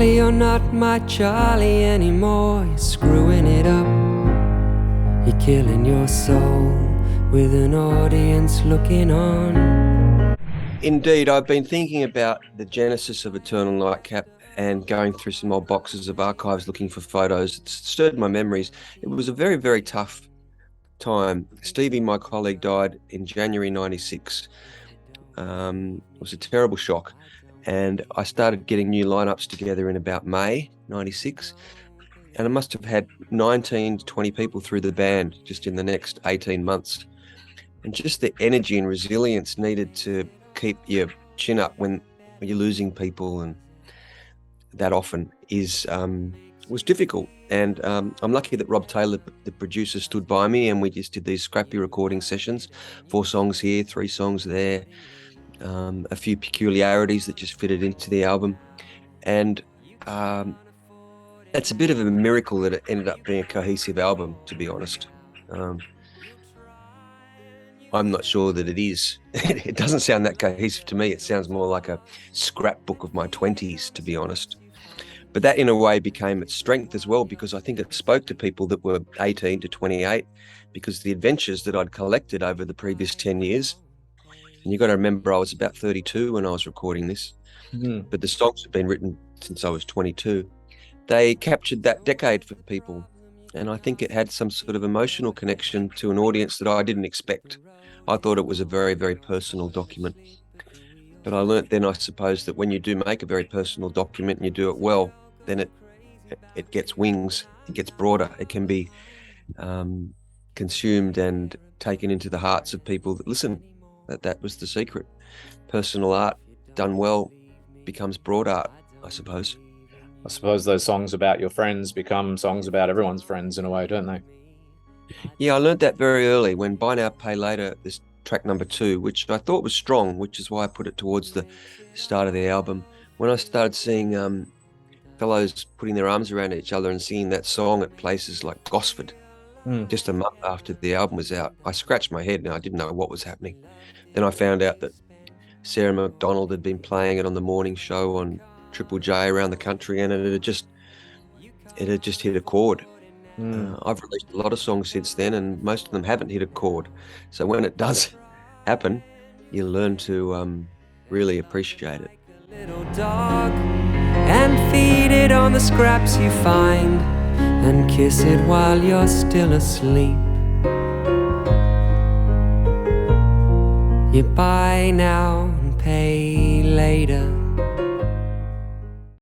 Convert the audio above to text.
Charlie, you're not my Charlie anymore. You're screwing it up. You're killing your soul with an audience looking on. Indeed, I've been thinking about the genesis of Eternal Nightcap and going through some old boxes of archives looking for photos. It stirred my memories. It was a very, very tough time. Stevie, my colleague, died in January 96. It was a terrible shock. And I started getting new lineups together in about May 96. And I must have had 19 to 20 people through the band just in the next 18 months. And just the energy and resilience needed to keep your chin up when you're losing people, and that often was difficult. And I'm lucky that Rob Taylor, the producer, stood by me, and we just did these scrappy recording sessions, 4 songs here, 3 songs there, a few peculiarities that just fitted into the album. And it's a bit of a miracle that it ended up being a cohesive album, to be honest. I'm not sure that it is. It doesn't sound that cohesive to me. It sounds more like a scrapbook of my 20s, to be honest. But that in a way became its strength as well, because I think it spoke to people that were 18 to 28, because the adventures that I'd collected over the previous 10 years, and you've got to remember I was about 32 when I was recording this, but the songs had been written since I was 22. They captured that decade for people. And I think it had some sort of emotional connection to an audience that I didn't expect. I thought it was a very, very personal document. But I learnt then, I suppose, that when you do make a very personal document and you do it well, then it gets wings, it gets broader. It can be consumed and taken into the hearts of people that listen. That was the secret. Personal art done well becomes broad art, I suppose. I suppose those songs about your friends become songs about everyone's friends in a way, don't they? Yeah, I learned that very early when Buy Now, Pay Later, this track number 2, which I thought was strong, which is why I put it towards the start of the album. When I started seeing fellows putting their arms around each other and singing that song at places like Gosford, just a month after the album was out, I scratched my head and I didn't know what was happening. Then I found out that Sarah McDonald had been playing it on the morning show on Triple J around the country, and it had just hit a chord. I've released a lot of songs since then, and most of them haven't hit a chord. So when it does happen, you learn to really appreciate it. Little dog, and feed it on the scraps you find, and kiss it while you're still asleep. You buy now and pay later.